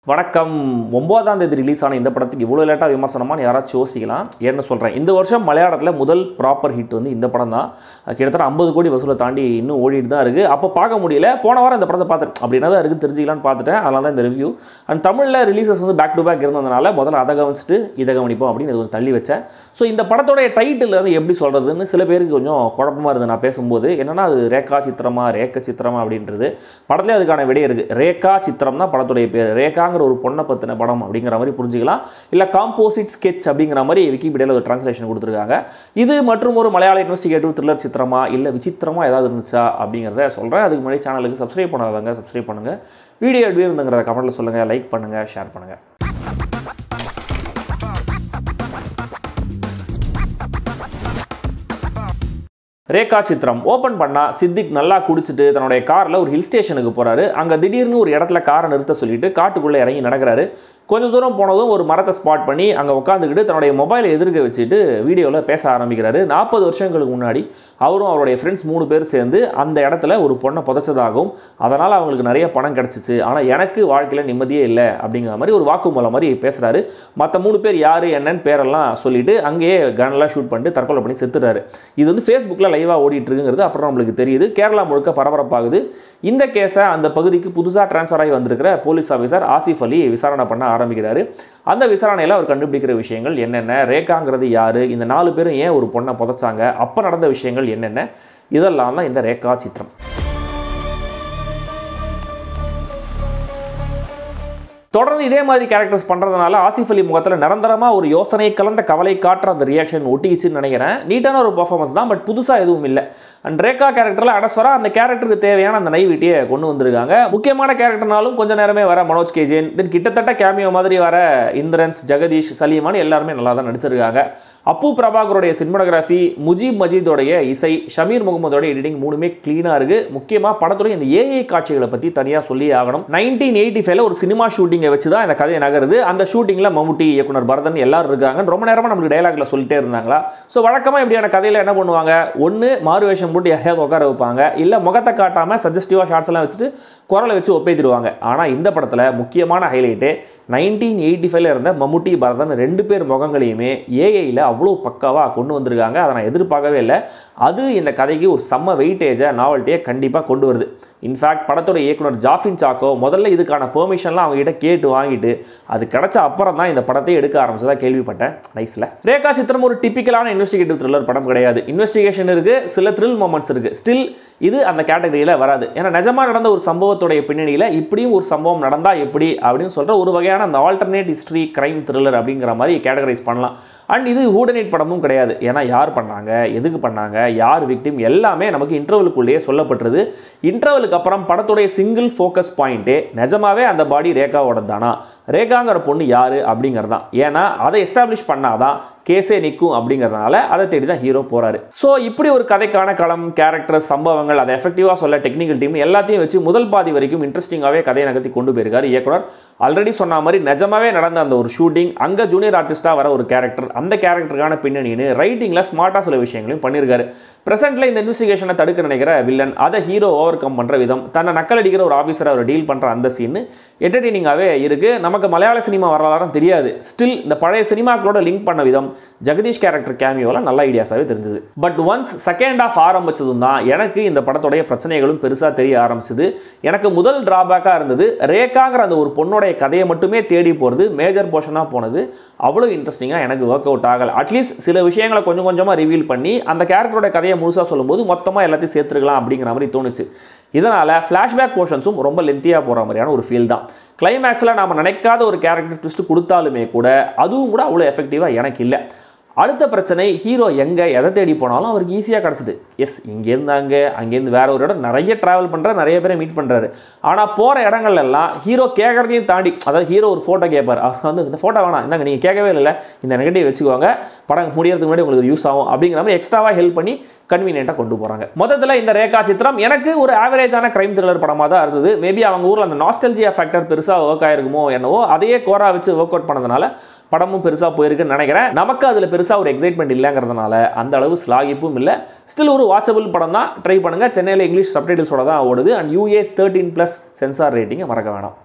வணக்கம். 9ஆம் தேதி ரிலீஸ் ஆன இந்த படத்துக்கு இவ்வளோ லேட்டாக விமர்சனமானு யாராச்சும் யோசிக்கலாம். என்ன சொல்கிறேன், இந்த வருஷம் மலையாளத்தில் முதல் ப்ராப்பர் ஹிட் வந்து இந்த படம் தான். கிட்டத்தட்ட 50 கோடி வசூலை தாண்டி இன்னும் ஓடிட்டு தான் இருக்குது. அப்போ பார்க்க முடியல. போன வாரம் இந்த படத்தை பார்த்துட்டு அப்படின்னா தான் இருக்குன்னு தெரிஞ்சிக்கலான்னு பார்த்துட்டேன். அதனால தான் இந்த ரிவ்யூ. அண்ட் தமிழில் ரிலீசஸ் வந்து பேக் டு பேக் இருந்ததுனால முதல்ல அதை கவனிச்சுட்டு இதை கவனிப்போம் அப்படின்னு இது கொஞ்சம் தள்ளி வச்சேன். ஸோ இந்த படத்தோடைய டைட்டில் வந்து எப்படி சொல்கிறதுன்னு சில பேருக்கு கொஞ்சம் குழப்பமாக இருக்குது நான் பேசும்போது. என்னென்னா அது ரேகா சித்திரமா அப்படின்றது படத்துலேயே அதுக்கான விடை இருக்குது. ரேகா சித்திரம் தான் படத்துடைய பேர். ரேகாங்க ஒரு பொண்ணை பத்தின படம் அப்படிங்கிற மாதிரி புரிஞ்சுக்கலாம். இல்ல காம்போசிட் ஸ்கெட்ச் அப்படிங்கிற மாதிரி விக்கிபீடியாவில் ஒரு டிரான்ஸ்லேஷன் கொடுத்துருக்காங்க. இது மற்றும் ஒரு மலையாள இன்வெஸ்டிகேட்டிவ் த்ரில்லர் சித்திரமா இல்ல விசித்திரமா ஏதாவது இருந்துச்சா அப்படிங்கிறத சொல்றேன். அதுக்கு முன்னாடி சேனலுக்கு சப்ஸ்கிரைப் பண்ணாதவங்க சப்ஸ்கிரைப் பண்ணுங்க. வீடியோ எப்படி இருந்துங்கிறத கமெண்ட்ல சொல்லுங்க, லைக் பண்ணுங்க, ஷேர் பண்ணுங்க. ரேகா சித்திரம் ஓப்பன் பண்ணா சித்திக் நல்லா குடிச்சிட்டு தன்னுடைய காரில் ஒரு ஹில் ஸ்டேஷனுக்கு போகிறாரு. அங்கே திடீர்னு ஒரு இடத்துல காரை நிறுத்த சொல்லிட்டு காட்டுக்குள்ளே இறங்கி நடக்கிறாரு. கொஞ்சம் தூரம் போனதும் ஒரு மரத்தை ஸ்பாட் பண்ணி அங்கே உட்காந்துக்கிட்டு தன்னுடைய மொபைலை எதிர்க்க வச்சுட்டு வீடியோவில் பேச ஆரம்பிக்கிறாரு. 40 வருஷங்களுக்கு முன்னாடி அவரும் அவருடைய ஃப்ரெண்ட்ஸ் 3 பேர் சேர்ந்து அந்த இடத்துல ஒரு பொண்ணை புதைச்சதாகவும் அதனால் அவங்களுக்கு நிறைய பணம் கிடச்சிச்சு, ஆனால் எனக்கு வாழ்க்கையில் நிம்மதியே இல்லை அப்படிங்கிற மாதிரி ஒரு வாக்குமூலம் மாதிரி பேசுகிறாரு. மற்ற 3 பேர் யார் என்னன்னு பேரெல்லாம் சொல்லிட்டு அங்கேயே கனெல்லாம் ஷூட் பண்ணிட்டு தற்கொலை பண்ணி செத்துறாரு. இது வந்து ஃபேஸ்புக்கில் லைவாக ஓடிட்டு இருக்குங்கிறது அப்புறம் நம்மளுக்கு தெரியுது. கேரளா முழுக்க பரபரப்பாகுது. இந்த கேஸை அந்த பகுதிக்கு புதுசாக டிரான்ஸ்ஃபர் ஆகி வந்திருக்கிற போலீஸ் ஆஃபீஸர் ஆசிஃப் அலி விசாரணை பண்ண ஆரம்பிக்கிறாரு. அந்த விசாரணையில் அவர் கண்டுபிடிக்கிற விஷயங்கள் என்னென்ன, ரேகாங்கிறது யாரு, இந்த 4 பேரும் ஏன் ஒரு பொண்ணை புதைச்சாங்க, அப்போ நடந்த விஷயங்கள் என்னென்ன, இதெல்லாம் தான் இந்த ரேகா சித்திரம். தொடர்ந்து இதே மாதிரி கேரக்டர்ஸ் பண்ணுறதுனால ஆசிஃப் அலி முகத்தில் நிரந்தரமாக ஒரு யோசனை கலந்த கவலை காட்டுற அந்த ரியாக்ஷன் ஒட்டிக்கிச்சுன்னு நினைக்கிறேன். நீட்டான ஒரு பர்ஃபார்மன்ஸ் தான், பட் புதுசாக எதுவும் இல்லை. அண்ட் ரேகா கேரக்டரில் அடஸ்வரா அந்த கேரக்டருக்கு தேவையான அந்த நைவிட்டியை கொண்டு வந்திருக்காங்க. முக்கியமான கேரக்டர்னாலும் கொஞ்சம் நேரமே வர மனோஜ் கே ஜெயின், தென் கிட்டத்தட்ட கேமியோ மாதிரி வர இந்திரன்ஸ், ஜெகதீஷ், சலீமான் எல்லாருமே நல்லா தான் நடிச்சிருக்காங்க. அப்பு பிரபாகருடைய சினிமாட்டோகிராஃபி, முஜீப் மஜீதோடைய இசை, ஷமீர் முகமதோட எடிட்டிங் மூணுமே க்ளீனாக இருக்குது. முக்கியமாக படத்துடைய இந்த ஏஐ காட்சிகளை பற்றி தனியாக சொல்லி ஆகணும். 1985 ஒரு சினிமா ஷூட்டிங்கை வச்சு தான் இந்த கதையை நகருது. அந்த ஷூட்டிங்கில் மம்முட்டி, இயக்குனர் பரதன் எல்லாரும் இருக்காங்க. ரொம்ப நேரமாக நம்மளுக்கு டைலாக்ல சொல்லிட்டே இருந்தாங்களா. ஸோ வழக்கமாக இப்படியான கதையில் என்ன பண்ணுவாங்க, ஒன்று மாறு வேஷம் போட்டு யாரையாவது உட்கார வைப்பாங்க, இல்லை முகத்தை காட்டாமல் சஜஸ்டிவாக ஷார்ட்ஸ் எல்லாம் வச்சுட்டு குரலை வச்சு ஒப்பேத்திடுவாங்க. ஆனால் இந்த படத்தில் முக்கியமான ஹைலைட்டு 1985 இருந்த மம்முட்டி, பரதன் 2 பேர் முகங்களையுமே ஏஐயில் அவ்வளோ பக்காவாக கொண்டு வந்திருக்காங்க. அதை நான் எதிர்பார்க்கவே இல்லை. அது இந்த கதைக்கு ஒரு செம்ம வெயிட்டேஜை, நாவல்ட்டியை கண்டிப்பாக கொண்டு வருது. இன்ஃபேக்ட் படத்தோட இயக்குனர் ஜாஃபின் சாக்கோ முதல்ல இதுக்கான பெர்மிஷன்லாம் அவங்ககிட்ட கேட்டு வாங்கிட்டு அது கிடைச்ச அப்புறம் தான் இந்த படத்தை எடுக்க ஆரம்பிச்சதா கேள்விப்பட்டேன். நைஸில் ரேகா சித்திரம் ஒரு டிப்பிக்கலான இன்வெஸ்டிகேட்டிவ் த்ரில்லர் படம் கிடையாது. இன்வெஸ்டிகேஷன் இருக்குது, சில த்ரில் மொமெண்ட்ஸ் இருக்குது. ஸ்டில் இது அந்த கேட்டகரியில் வராது. ஏன்னா நிஜமாக நடந்த ஒரு சம்பவத்துடைய பின்னணியில் இப்படியும் ஒரு சம்பவம் நடந்தால் எப்படி அப்படின்னு சொல்கிற ஒரு வகையான அந்த ஆல்டர்னேட் ஹிஸ்ட்ரி கிரைம் த்ரில்லர் அப்படிங்கிற மாதிரி கேட்டகரைஸ் பண்ணலாம். அண்ட் இது ஹூடனேட் படமும் கிடையாது. ஏன்னா யார் பண்ணாங்க, எதுக்கு பண்ணாங்க, யார் விக்டிம் எல்லாமே நமக்கு இன்டர்வலுக்குள்ளேயே சொல்லப்பட்டது. இன்டர்வலுக்கு அப்புறம் படத்துடைய சிங்கிள் ஃபோக்கஸ் பாயிண்ட்டே நிஜமாவே அந்த பாடி ரேகாவோட தானா, ரேகாங்கிற பொண்ணு யாரு அப்படிங்கிறது தான். ஏன்னா அதை எஸ்டாப்ளிஷ் பண்ணாதான் கேஸே நிற்கும் அப்படிங்கிறதுனால அதை தேடி தான் ஹீரோ போறாரு. ஸோ இப்படி ஒரு கதைக்கான களம், கேரக்டர், சம்பவங்கள், அதை எஃபெக்டிவாக சொல்ல டெக்னிக்கல் டீம் எல்லாத்தையும் வச்சு முதல் பாதி வரைக்கும் இன்ட்ரெஸ்டிங்காகவே கதையை நகர்த்தி கொண்டு போயிருக்காரு இயக்குனர். ஆல்ரெடி சொன்ன மாதிரி நிஜமாவே நடந்த அந்த ஒரு ஷூட்டிங், அங்கே ஜூனியர் ஆர்டிஸ்டாக வர ஒரு கேரக்டர், அந்த கேரக்டருக்கான பின்னணின்னு ரைட்டிங்கில் ஸ்மார்ட்டாக சில விஷயங்களையும் பண்ணியிருக்காரு. பிரசென்ட்ல இந்த இன்வெஸ்டிகேஷனை தடுக்க நினைக்கிற வில்லன் அதை ஹீரோ ஓவர் கம் பண்ணுற விதம், தன்னை நக்கல் அடிக்கிற ஒரு ஆஃபீஸரை அவர் டீல் பண்ணுற அந்த சீன் என்டர்டெய்னிங்காகவே இருக்குது. நமக்கு மலையாள சினிமா வரலாறும் தெரியாது. ஸ்டில் இந்த பழைய சினிமாக்களோட லிங்க் பண்ண விதம், ஜெகதீஷ் கேரக்டர் கேமியோவில் நல்ல ஐடியாஸாகவே தெரிஞ்சது. பட் ஒன்ஸ் செகண்ட் ஆஃப் ஆரம்பிச்சதும் தான் எனக்கு இந்த படத்துடைய பிரச்சனைகளும் பெருசாக தெரிய ஆரம்பிச்சது. எனக்கு முதல் டிராபேக்காக இருந்தது ரேகாங்கிற அந்த ஒரு பொண்ணுடைய கதையை மட்டுமே தேடி போகிறது மேஜர் போர்ஷனாக போனது. அவ்வளோ இன்ட்ரெஸ்டிங்காக எனக்கு ஒர்க் அவுட் ஆகலை. அட்லீஸ்ட் சில விஷயங்களை கொஞ்சம் கொஞ்சமாக ரிவீல் பண்ணி அந்த கேரக்டரோட கதையை முழுசாக சொல்லும்போது மொத்தமாக எல்லாத்தையும் சேர்த்துருக்கலாம் அப்படிங்கிற மாதிரி தோணுச்சு. இதனால் ஃப்ளாஷ்பேக் போர்ஷன்ஸும் ரொம்ப லென்த்தியாக போகிற மாதிரியான ஒரு ஃபீல் தான். கிளைமேக்ஸில் நாம் நினைக்காத ஒரு கேரக்டர் ட்விஸ்ட் கொடுத்தாலுமே கூட அதுவும் கூட அவ்வளோ எஃபெக்டிவாக எனக்கு இல்லை. அடுத்த பிரச்சனை, ஹீரோ எங்கே எதை தேடி போனாலும் அவருக்கு ஈஸியாக கிடச்சிது. எஸ், இங்கேருந்து அங்கேருந்து வேற ஒரு இடம் நிறைய ட்ராவல் பண்ணுற, நிறைய பேரை மீட் பண்ணுறாரு. ஆனால் போகிற இடங்கள்லாம் ஹீரோ கேட்குறதையும் தாண்டி, அதாவது ஹீரோ ஒரு ஃபோட்டோ கேட்பார், அவர் வந்து இந்த ஃபோட்டோ வேணாம், இந்தாங்க நீங்கள் கேட்கவே இல்லை, இந்த நெகட்டிவ் வச்சுக்கோங்க, படம் முடியறதுக்கு முன்னாடி உங்களுக்கு யூஸ் ஆகும் அப்படிங்கிற மாதிரி எக்ஸ்ட்ராவாக ஹெல்ப் பண்ணி கன்வீனியன்ட்டாக கொண்டு போகிறாங்க. மொத்தத்தில் இந்த ரேகா சித்திரம் எனக்கு ஒரு ஆவரேஜான கிரைம் த்ரில்லர் படமாக தான் இருந்தது. மேபி அவங்க ஊரில் அந்த நாஸ்டல்ஜியா ஃபேக்டர் பெருசாக ஒர்க் ஆயிருக்குமோ என்னவோ, அதையே கோரா வச்சு ஒர்க் அவுட் பண்ணதுனால படமும் பெருசாக போயிருக்குன்னு நினைக்கிறேன். நமக்கு அதில் பெருசாக ஒரு எக்ஸைட்மெண்ட் இல்லைங்கிறதுனால அந்த அளவு ஸ்லாகிப்பும் இல்லை. ஸ்டில் ஒரு வாட்சபிள் படம் தான். ட்ரை பண்ணுங்கள். சென்னையில் இங்கிலீஷ் சப்டைட்டில்ஸோட தான் ஓடுது. அண்ட் UA 13+ சென்சார் ரேட்டிங்கை மறக்க வேணாம்.